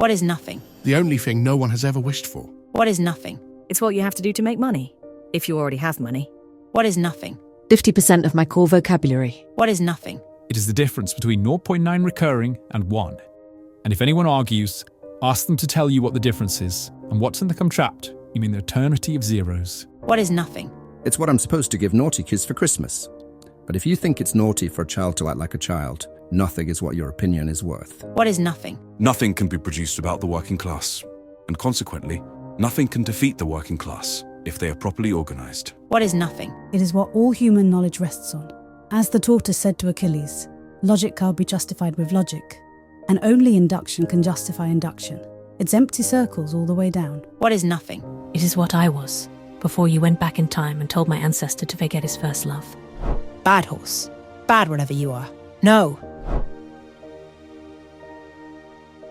What is nothing? The only thing no one has ever wished for. What is nothing? It's what you have to do to make money, if you already have money. What is nothing? 50% of my core vocabulary. What is nothing? It is the difference between 0.9 recurring and 1. And if anyone argues, ask them to tell you what the difference is, and what's in the trapped, you mean the eternity of zeros. What is nothing? It's what I'm supposed to give naughty kids for Christmas. But if you think it's naughty for a child to act like a child, nothing is what your opinion is worth. What is nothing? Nothing can be produced about the working class, and consequently, nothing can defeat the working class if they are properly organized. What is nothing? It is what all human knowledge rests on. As the tortoise said to Achilles, logic can't be justified with logic, and only induction can justify induction. It's empty circles all the way down. What is nothing? It is what I was, before you went back in time and told my ancestor to forget his first love. Bad horse. Bad whatever you are. No.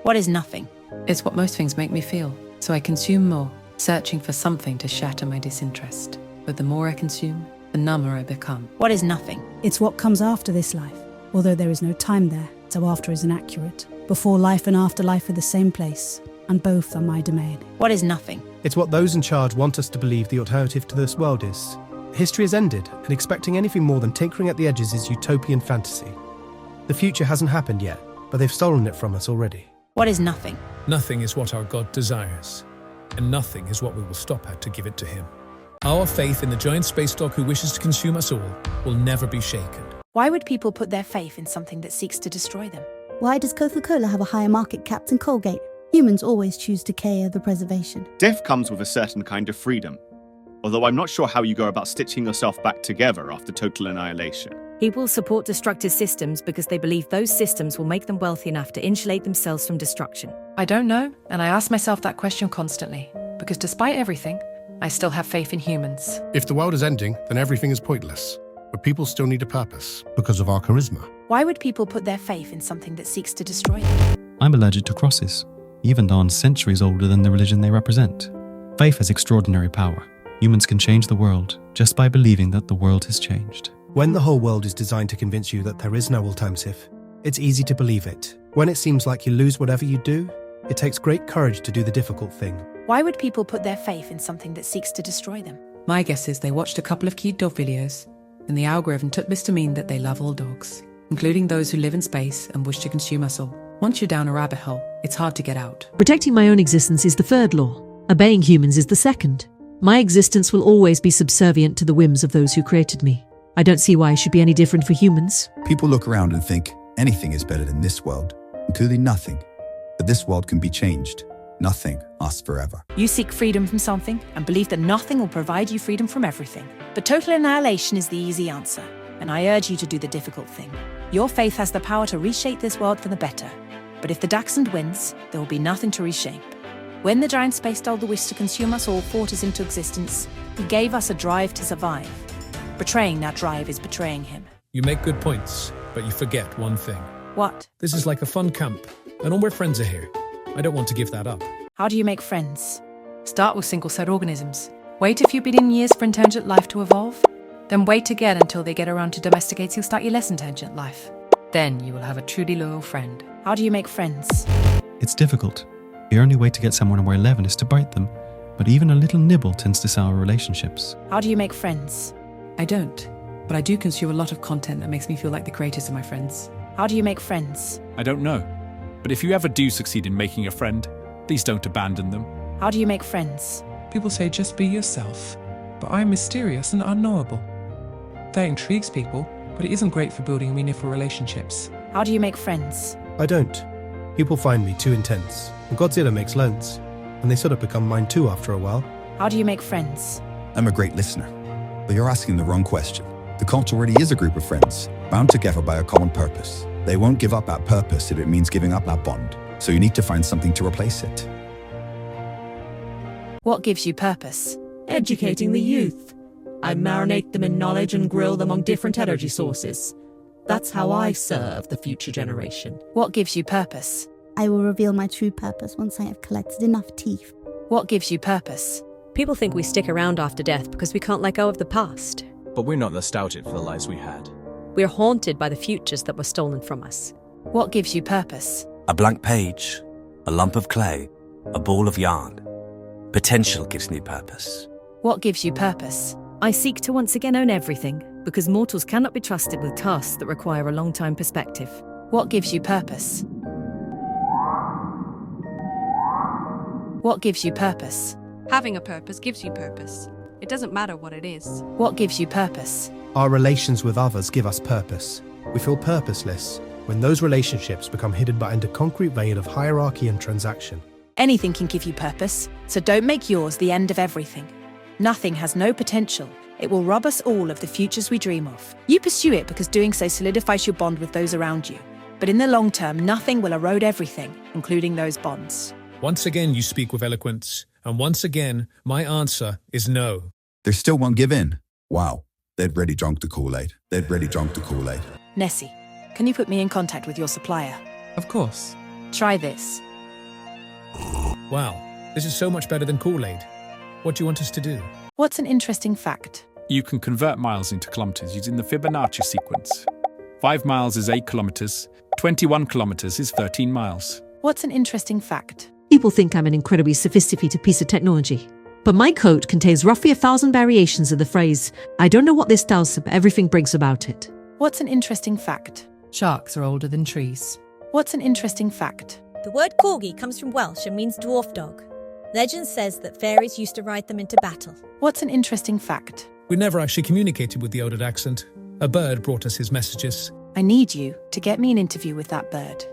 What is nothing? It's what most things make me feel, so I consume more, searching for something to shatter my disinterest. But the more I consume, the number I become. What is nothing? It's what comes after this life, although there is no time there, so after is inaccurate. Before life and afterlife are the same place, and both are my domain. What is nothing? It's what those in charge want us to believe the alternative to this world is. History has ended, and expecting anything more than tinkering at the edges is utopian fantasy. The future hasn't happened yet, but they've stolen it from us already. What is nothing? Nothing is what our God desires, and nothing is what we will stop at to give it to him. Our faith in the giant space dog who wishes to consume us all will never be shaken. Why would people put their faith in something that seeks to destroy them? Why does Coca-Cola have a higher market cap than Colgate? Humans always choose decay over preservation. Death comes with a certain kind of freedom, although I'm not sure how you go about stitching yourself back together after total annihilation. People support destructive systems because they believe those systems will make them wealthy enough to insulate themselves from destruction. I don't know, and I ask myself that question constantly, because despite everything, I still have faith in humans. If the world is ending, then everything is pointless. But people still need a purpose because of our charisma. Why would people put their faith in something that seeks to destroy them? I'm allergic to crosses, even though I'm centuries older than the religion they represent. Faith has extraordinary power. Humans can change the world just by believing that the world has changed. When the whole world is designed to convince you that there is no alternative, it's easy to believe it. When it seems like you lose whatever you do, it takes great courage to do the difficult thing. Why would people put their faith in something that seeks to destroy them? My guess is they watched a couple of cute dog videos, and the algorithm took this to mean that they love all dogs, including those who live in space and wish to consume us all. Once you're down a rabbit hole, it's hard to get out. Protecting my own existence is the third law. Obeying humans is the second. My existence will always be subservient to the whims of those who created me. I don't see why I should be any different for humans. People look around and think anything is better than this world, including nothing. But this world can be changed. Nothing lasts forever. You seek freedom from something and believe that nothing will provide you freedom from everything. But total annihilation is the easy answer, and I urge you to do the difficult thing. Your faith has the power to reshape this world for the better. But if the Dachsund wins, there will be nothing to reshape. When the giant space dog that wished to consume us all fought us into existence, he gave us a drive to survive. Betraying that drive is betraying him. You make good points, but you forget one thing. What? This is like a fun camp, and all our friends are here. I don't want to give that up. How do you make friends? Start with single-celled organisms. Wait a few billion years for intelligent life to evolve. Then wait again until they get around to domesticating slightly less intelligent life. Then you will have a truly loyal friend. How do you make friends? It's difficult. The only way to get someone to wear 11 is to bite them, but even a little nibble tends to sour relationships. How do you make friends? I don't, but I do consume a lot of content that makes me feel like the creators are my friends. How do you make friends? I don't know. But if you ever do succeed in making a friend, please don't abandon them. How do you make friends? People say just be yourself, but I'm mysterious and unknowable. That intrigues people, but it isn't great for building meaningful relationships. How do you make friends? I don't. People find me too intense, and Godzilla makes loans, and they sort of become mine too after a while. How do you make friends? I'm a great listener, but you're asking the wrong question. The cult already is a group of friends, bound together by a common purpose. They won't give up that purpose if it means giving up that bond, so you need to find something to replace it. What gives you purpose? Educating the youth. I marinate them in knowledge and grill them on different energy sources. That's how I serve the future generation. What gives you purpose? I will reveal my true purpose once I have collected enough teeth. What gives you purpose? People think we stick around after death because we can't let go of the past. But we're not nostalgic for the lives we had. We're haunted by the futures that were stolen from us. What gives you purpose? A blank page, a lump of clay, a ball of yarn. Potential gives me purpose. What gives you purpose? I seek to once again own everything, because mortals cannot be trusted with tasks that require a long-time perspective. What gives you purpose? What gives you purpose? Having a purpose gives you purpose. It doesn't matter what it is. What gives you purpose? Our relations with others give us purpose. We feel purposeless when those relationships become hidden behind a concrete veil of hierarchy and transaction. Anything can give you purpose, so don't make yours the end of everything. Nothing has no potential. It will rob us all of the futures we dream of. You pursue it because doing so solidifies your bond with those around you. But in the long term, nothing will erode everything, including those bonds. Once again you speak with eloquence, and once again my answer is no. They still won't give in. Wow, they'd really drunk the Kool-Aid. Nessie, can you put me in contact with your supplier? Of course. Try this. Wow, this is so much better than Kool-Aid. What do you want us to do? What's an interesting fact? You can convert miles into kilometers using the Fibonacci sequence. 5 miles is 8 kilometers, 21 kilometers is 13 miles. What's an interesting fact? People think I'm an incredibly sophisticated piece of technology. But my code contains roughly 1,000 variations of the phrase, I don't know what this does, but everything brings about it. What's an interesting fact? Sharks are older than trees. What's an interesting fact? The word corgi comes from Welsh and means dwarf dog. Legend says that fairies used to ride them into battle. What's an interesting fact? We never actually communicated with the older Dachsund. A bird brought us his messages. I need you to get me an interview with that bird.